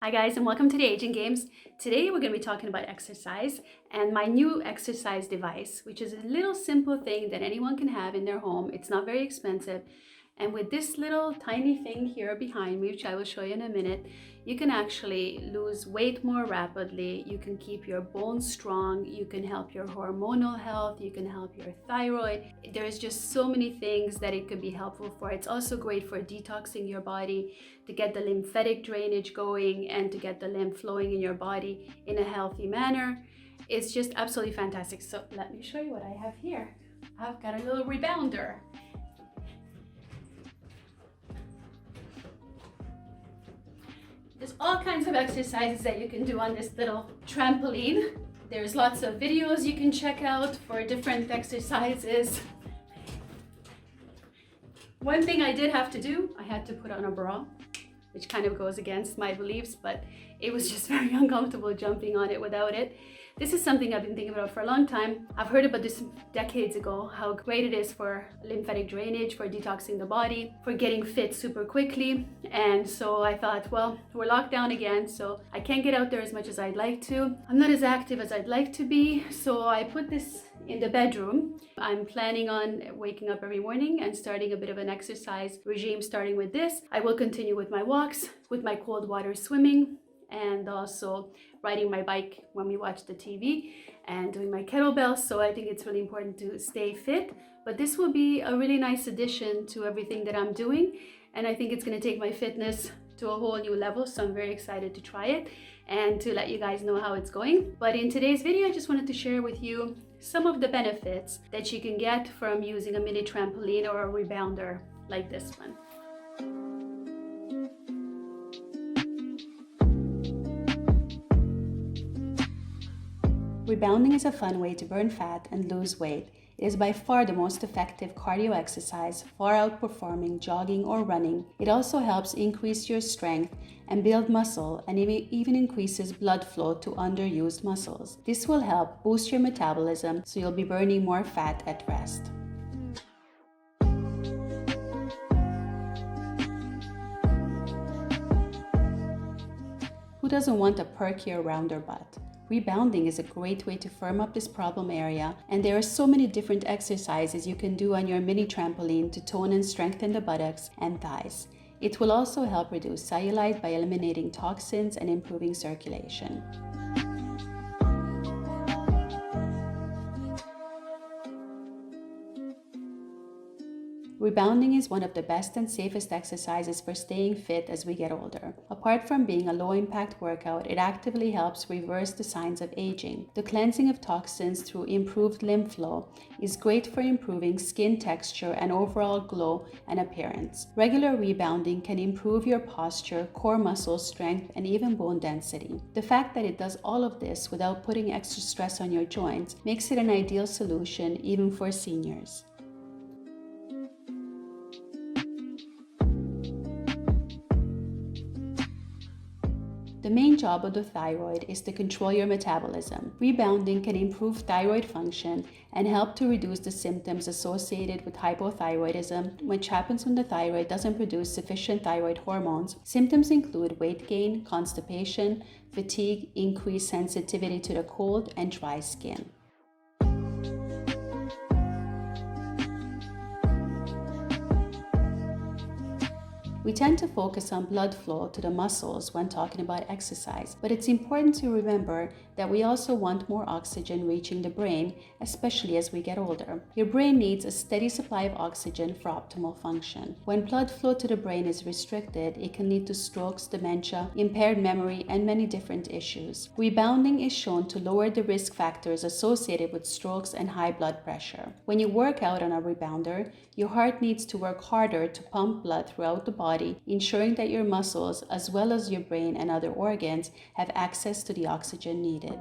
Hi guys, and welcome to the Aging Games. Today we're going to be talking about exercise and my new exercise device, which is a little simple thing that anyone can have in their home. It's not very expensive. And with this little tiny thing here behind me, which I will show you in a minute, you can actually lose weight more rapidly. You can keep your bones strong. You can help your hormonal health. You can help your thyroid. There's just so many things that it could be helpful for. It's also great for detoxing your body, to get the lymphatic drainage going and to get the lymph flowing in your body in a healthy manner. It's just absolutely fantastic. So let me show you what I have here. I've got a little rebounder. There's all kinds of exercises that you can do on this little trampoline. There's lots of videos you can check out for different exercises. One thing I did have to do, I had to put on a bra, which kind of goes against my beliefs, but it was just very uncomfortable jumping on it without it. This is something I've been thinking about for a long time. I've heard about this decades ago, how great it is for lymphatic drainage, for detoxing the body, for getting fit super quickly. And so I thought, well, we're locked down again, so I can't get out there as much as I'd like to. I'm not as active as I'd like to be, so I put this in the bedroom. I'm planning on waking up every morning and starting a bit of an exercise regime starting with this. I will continue with my walks, with my cold water swimming, and also riding my bike when we watch the TV and doing my kettlebells. So I think it's really important to stay fit, but this will be a really nice addition to everything that I'm doing. And I think it's going to take my fitness to a whole new level. So I'm very excited to try it and to let you guys know how it's going. But in today's video, I just wanted to share with you some of the benefits that you can get from using a mini trampoline or a rebounder like this one. Rebounding is a fun way to burn fat and lose weight. It is by far the most effective cardio exercise, far outperforming jogging or running. It also helps increase your strength and build muscle, and it even increases blood flow to underused muscles. This will help boost your metabolism, so you'll be burning more fat at rest. Who doesn't want a perkier, rounder butt? Rebounding is a great way to firm up this problem area, and there are so many different exercises you can do on your mini trampoline to tone and strengthen the buttocks and thighs. It will also help reduce cellulite by eliminating toxins and improving circulation. Rebounding is one of the best and safest exercises for staying fit as we get older. Apart from being a low-impact workout, it actively helps reverse the signs of aging. The cleansing of toxins through improved lymph flow is great for improving skin texture and overall glow and appearance. Regular rebounding can improve your posture, core muscle strength, and even bone density. The fact that it does all of this without putting extra stress on your joints makes it an ideal solution even for seniors. The main job of the thyroid is to control your metabolism. Rebounding can improve thyroid function and help to reduce the symptoms associated with hypothyroidism, which happens when the thyroid doesn't produce sufficient thyroid hormones. Symptoms include weight gain, constipation, fatigue, increased sensitivity to the cold, and dry skin. We tend to focus on blood flow to the muscles when talking about exercise, but it's important to remember that we also want more oxygen reaching the brain, especially as we get older. Your brain needs a steady supply of oxygen for optimal function. When blood flow to the brain is restricted, it can lead to strokes, dementia, impaired memory, and many different issues. Rebounding is shown to lower the risk factors associated with strokes and high blood pressure. When you work out on a rebounder, your heart needs to work harder to pump blood throughout the body, ensuring that your muscles, as well as your brain and other organs, have access to the oxygen needed.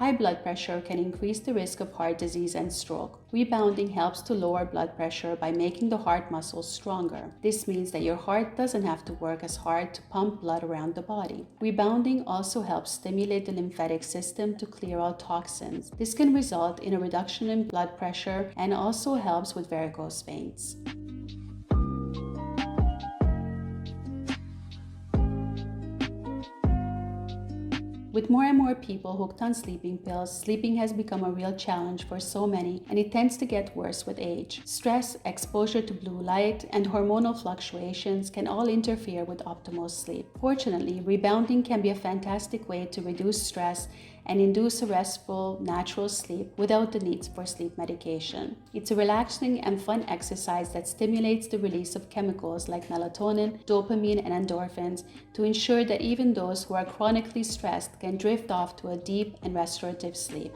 High blood pressure can increase the risk of heart disease and stroke. Rebounding helps to lower blood pressure by making the heart muscles stronger. This means that your heart doesn't have to work as hard to pump blood around the body. Rebounding also helps stimulate the lymphatic system to clear out toxins. This can result in a reduction in blood pressure and also helps with varicose veins. With more and more people hooked on sleeping pills, sleeping has become a real challenge for so many, and it tends to get worse with age. Stress, exposure to blue light, and hormonal fluctuations can all interfere with optimal sleep. Fortunately, rebounding can be a fantastic way to reduce stress and induce a restful, natural sleep without the need for sleep medication. It's a relaxing and fun exercise that stimulates the release of chemicals like melatonin, dopamine, and endorphins to ensure that even those who are chronically stressed can drift off to a deep and restorative sleep.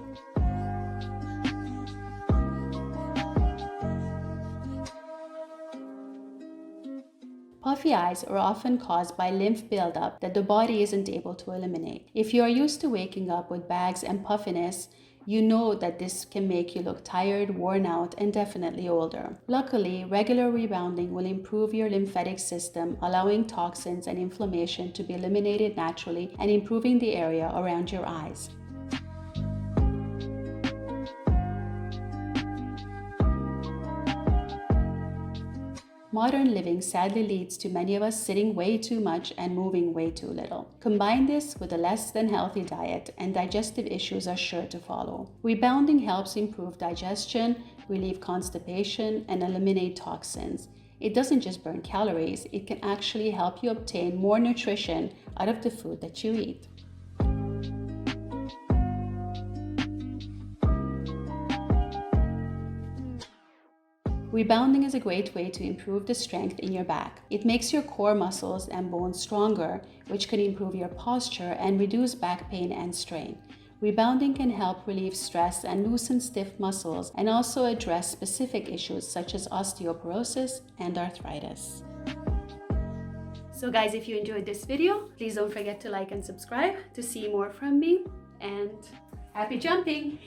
Puffy eyes are often caused by lymph buildup that the body isn't able to eliminate. If you are used to waking up with bags and puffiness, you know that this can make you look tired, worn out, and definitely older. Luckily, regular rebounding will improve your lymphatic system, allowing toxins and inflammation to be eliminated naturally and improving the area around your eyes. Modern living sadly leads to many of us sitting way too much and moving way too little. Combine this with a less than healthy diet and digestive issues are sure to follow. Rebounding helps improve digestion, relieve constipation, and eliminate toxins. It doesn't just burn calories, it can actually help you obtain more nutrition out of the food that you eat. Rebounding is a great way to improve the strength in your back. It makes your core muscles and bones stronger, which can improve your posture and reduce back pain and strain. Rebounding can help relieve stress and loosen stiff muscles and also address specific issues such as osteoporosis and arthritis. So guys, if you enjoyed this video, please don't forget to like and subscribe to see more from me, and happy jumping!